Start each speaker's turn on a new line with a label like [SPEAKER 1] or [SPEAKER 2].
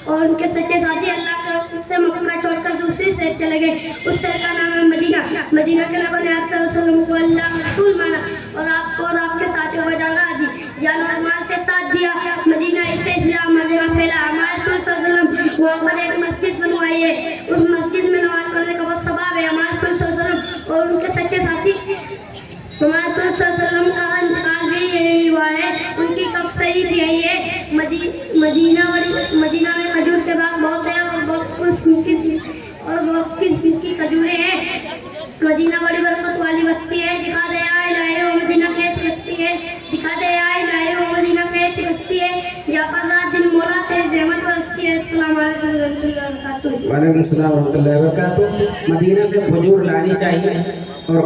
[SPEAKER 1] और उनके सच्चे साथी अल्लाह से मक्का छोड़कर दूसरी शहर चले गए। उस शहर का नाम है मदीना। मदीना के लोगों ने आप सल्लल्लाहु अलैहि वसल्लम को अल्लाह रसूल माना और आपको और आपके साथियों को जगह दी, जान और माल से साथ दिया। मदीना इससे इस्लाम हर जगह फैला। हमारे रसूल सल्लल्लाहु अलैहि वसल्लम वहाँ पर एक मस्जिद बनवाई है, उस मस्जिद में नमाज पढ़ने का बहुत सवाब है। हमारे रसूल सल्लल्लाहु अलैहि वसल्लम और उनके सच्चे साथी हमारे रसूल सल्लल्लाहु अलैहि वसल्लम का इंतकाल भी यही हुआ है, उनकी कब्र सही भी यही है। मदीना में खजूर के बाग बहुत है और बहुत किस्म की खजूरें हैं। मदीना बड़ी बरकत वाली बस्ती है। दिखा दे आए लाए वो मदीना कैसी बस्ती है, दिखा दे आए लाए वो मदीना कैसी बस्ती है, जहाँ पर रात दिन मौला तेरी रहमत बरसती है। अस्सलाम वालेकुम रहमतुल्लाहि व बरकातुहू।
[SPEAKER 2] वालेकुम सलाम व रहमतुल्लाहि व बरकातुहू। मदीना से खजूर लानी चाहिए और